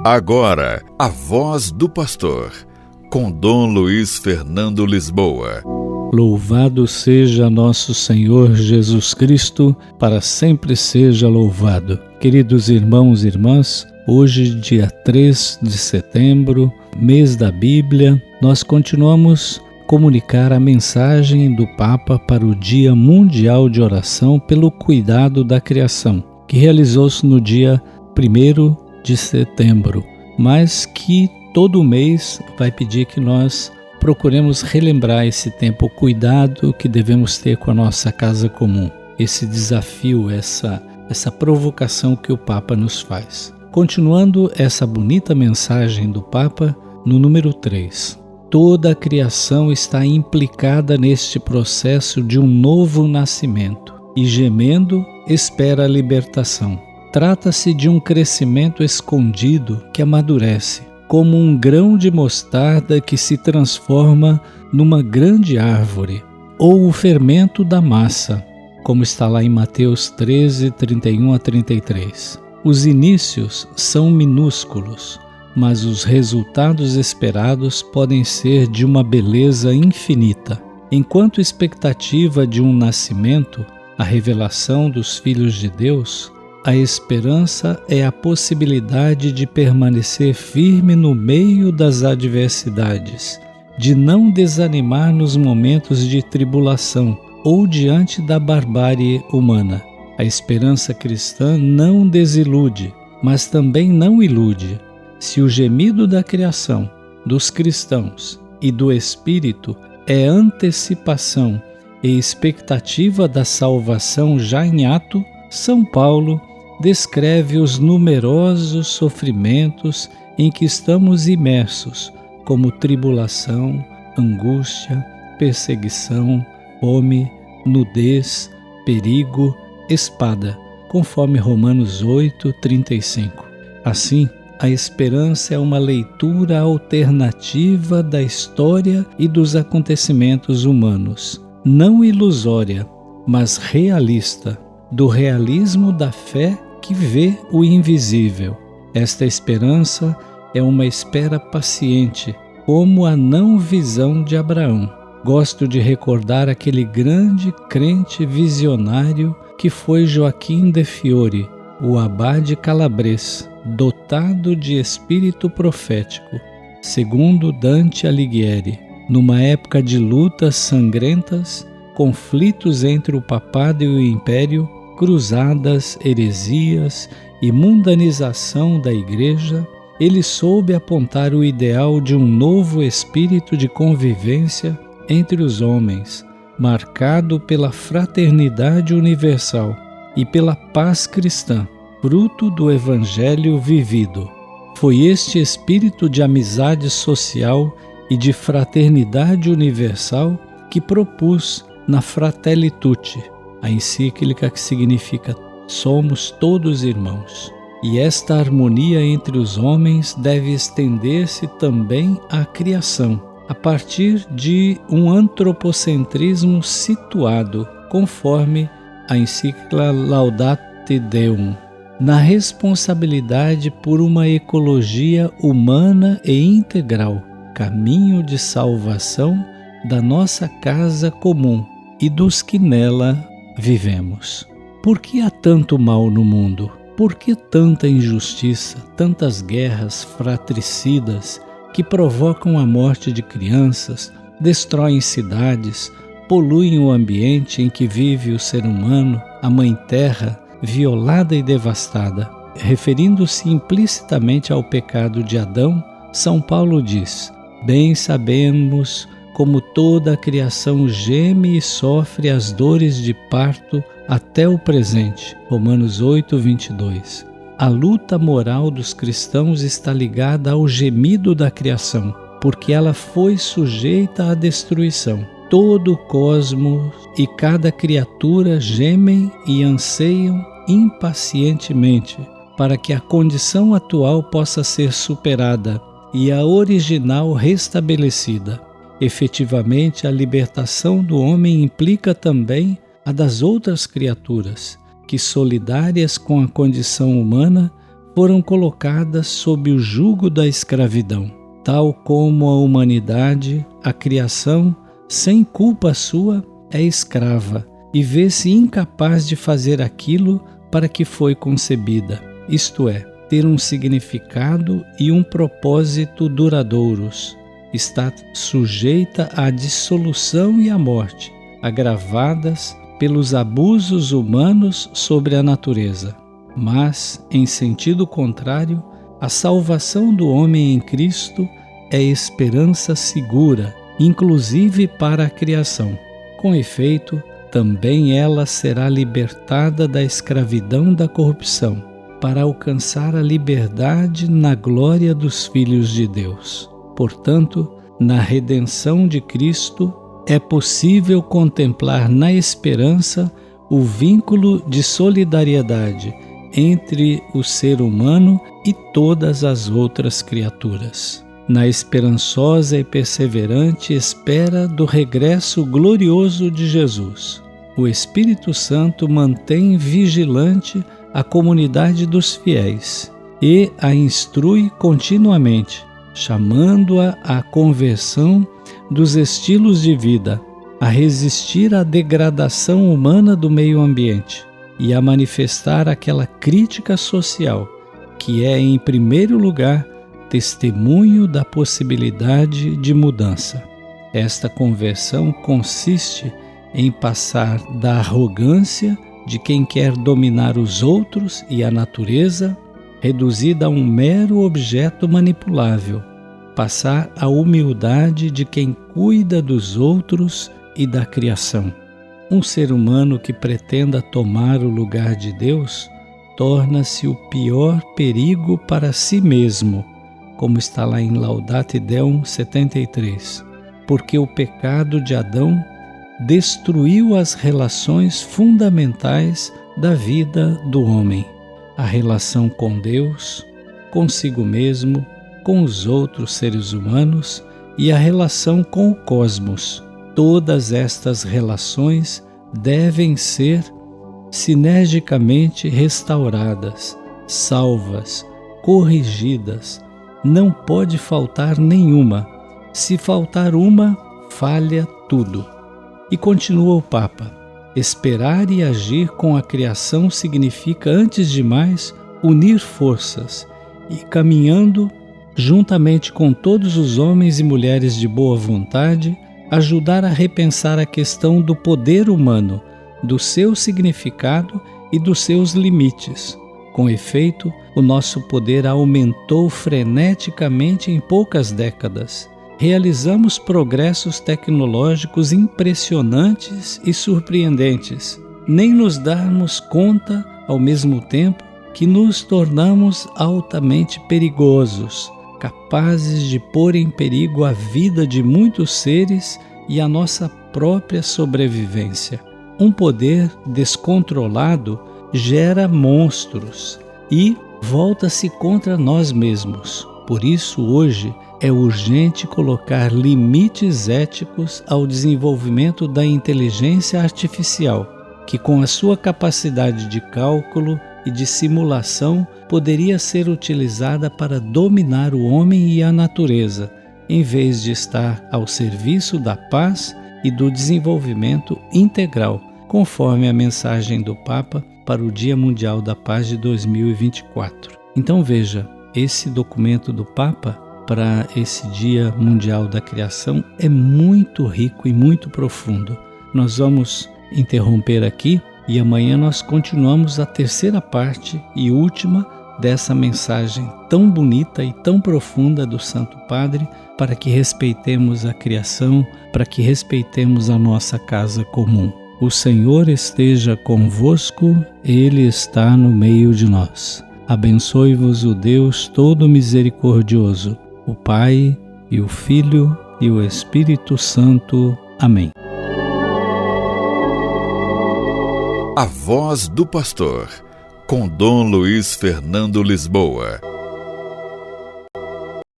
Agora, a voz do pastor, com Dom Luiz Fernando Lisboa. Louvado seja nosso Senhor Jesus Cristo, para sempre seja louvado. Queridos irmãos e irmãs, hoje, dia 3 de setembro, mês da Bíblia, nós continuamos a comunicar a mensagem do Papa para o Dia Mundial de Oração pelo Cuidado da Criação, que realizou-se no dia 1º de setembro, mas que todo mês vai pedir que nós procuremos relembrar esse tempo, o cuidado que devemos ter com a nossa casa comum, esse desafio, essa provocação que o Papa nos faz. Continuando essa bonita mensagem do Papa, no número 3. Toda a criação está implicada neste processo de um novo nascimento e, gemendo, espera a libertação. Trata-se de um crescimento escondido que amadurece, como um grão de mostarda que se transforma numa grande árvore, ou o fermento da massa, como está lá em Mateus 13, 31 a 33. Os inícios são minúsculos, mas os resultados esperados podem ser de uma beleza infinita. Enquanto expectativa de um nascimento, a revelação dos filhos de Deus, a esperança é a possibilidade de permanecer firme no meio das adversidades, de não desanimar nos momentos de tribulação ou diante da barbárie humana. A esperança cristã não desilude, mas também não ilude. Se o gemido da criação, dos cristãos e do Espírito é antecipação e expectativa da salvação já em ato, São Paulo descreve os numerosos sofrimentos em que estamos imersos, como tribulação, angústia, perseguição, fome, nudez, perigo, espada, conforme Romanos 8, 35. Assim, a esperança é uma leitura alternativa da história e dos acontecimentos humanos, não ilusória, mas realista, do realismo da fé que vê o invisível. Esta esperança é uma espera paciente, como a não visão de Abraão. Gosto de recordar aquele grande crente visionário que foi Joaquim de Fiore, o abade calabrês, dotado de espírito profético, segundo Dante Alighieri. Numa época de lutas sangrentas, conflitos entre o papado e o império, cruzadas, heresias e mundanização da Igreja, ele soube apontar o ideal de um novo espírito de convivência entre os homens, marcado pela fraternidade universal e pela paz cristã, fruto do Evangelho vivido. Foi este espírito de amizade social e de fraternidade universal que propus na Fratelli Tutti, a encíclica que significa somos todos irmãos. E esta harmonia entre os homens deve estender-se também à criação, a partir de um antropocentrismo situado, conforme a encíclica Laudate Deum, na responsabilidade por uma ecologia humana e integral, caminho de salvação da nossa casa comum e dos que nela vivemos. Por que há tanto mal no mundo? Por que tanta injustiça, tantas guerras fratricidas que provocam a morte de crianças, destroem cidades, poluem o ambiente em que vive o ser humano, a Mãe Terra, violada e devastada? Referindo-se implicitamente ao pecado de Adão, São Paulo diz: bem sabemos como toda a criação geme e sofre as dores de parto até o presente. Romanos 8, 22. A luta moral dos cristãos está ligada ao gemido da criação, porque ela foi sujeita à destruição. Todo o cosmos e cada criatura gemem e anseiam impacientemente para que a condição atual possa ser superada e a original restabelecida. Efetivamente, a libertação do homem implica também a das outras criaturas, que, solidárias com a condição humana, foram colocadas sob o jugo da escravidão. Tal como a humanidade, a criação, sem culpa sua, é escrava e vê-se incapaz de fazer aquilo para que foi concebida, isto é, ter um significado e um propósito duradouros. Está sujeita à dissolução e à morte, agravadas pelos abusos humanos sobre a natureza. Mas, em sentido contrário, a salvação do homem em Cristo é esperança segura, inclusive para a criação. Com efeito, também ela será libertada da escravidão da corrupção, para alcançar a liberdade na glória dos filhos de Deus. Portanto, na redenção de Cristo, é possível contemplar na esperança o vínculo de solidariedade entre o ser humano e todas as outras criaturas. Na esperançosa e perseverante espera do regresso glorioso de Jesus, o Espírito Santo mantém vigilante a comunidade dos fiéis e a instrui continuamente, chamando-a à conversão dos estilos de vida, a resistir à degradação humana do meio ambiente e a manifestar aquela crítica social que é, em primeiro lugar, testemunho da possibilidade de mudança. Esta conversão consiste em passar da arrogância de quem quer dominar os outros e a natureza, reduzida a um mero objeto manipulável, passar à humildade de quem cuida dos outros e da criação. Um ser humano que pretenda tomar o lugar de Deus torna-se o pior perigo para si mesmo, como está lá em Laudate Deum 73, porque o pecado de Adão destruiu as relações fundamentais da vida do homem, a relação com Deus, consigo mesmo, com os outros seres humanos e a relação com o cosmos. Todas estas relações devem ser sinergicamente restauradas, salvas, corrigidas. Não pode faltar nenhuma. Se faltar uma, falha tudo. E continua o Papa: esperar e agir com a criação significa, antes de mais, unir forças e, caminhando juntamente com todos os homens e mulheres de boa vontade, ajudar a repensar a questão do poder humano, do seu significado e dos seus limites. Com efeito, o nosso poder aumentou freneticamente em poucas décadas. Realizamos progressos tecnológicos impressionantes e surpreendentes. Nem nos darmos conta, ao mesmo tempo, que nos tornamos altamente perigosos, capazes de pôr em perigo a vida de muitos seres e a nossa própria sobrevivência. Um poder descontrolado gera monstros e volta-se contra nós mesmos. Por isso, hoje, é urgente colocar limites éticos ao desenvolvimento da inteligência artificial, que com a sua capacidade de cálculo e de simulação poderia ser utilizada para dominar o homem e a natureza, em vez de estar ao serviço da paz e do desenvolvimento integral, conforme a mensagem do Papa para o Dia Mundial da Paz de 2024. Então veja, esse documento do Papa para esse Dia Mundial da Criação é muito rico e muito profundo. Nós vamos interromper aqui e amanhã nós continuamos a terceira parte e última dessa mensagem tão bonita e tão profunda do Santo Padre, para que respeitemos a criação, para que respeitemos a nossa casa comum. O Senhor esteja convosco, Ele está no meio de nós. Abençoe-vos o Deus todo misericordioso, o Pai e o Filho e o Espírito Santo. Amém. A Voz do Pastor, com Dom Luiz Fernando Lisboa.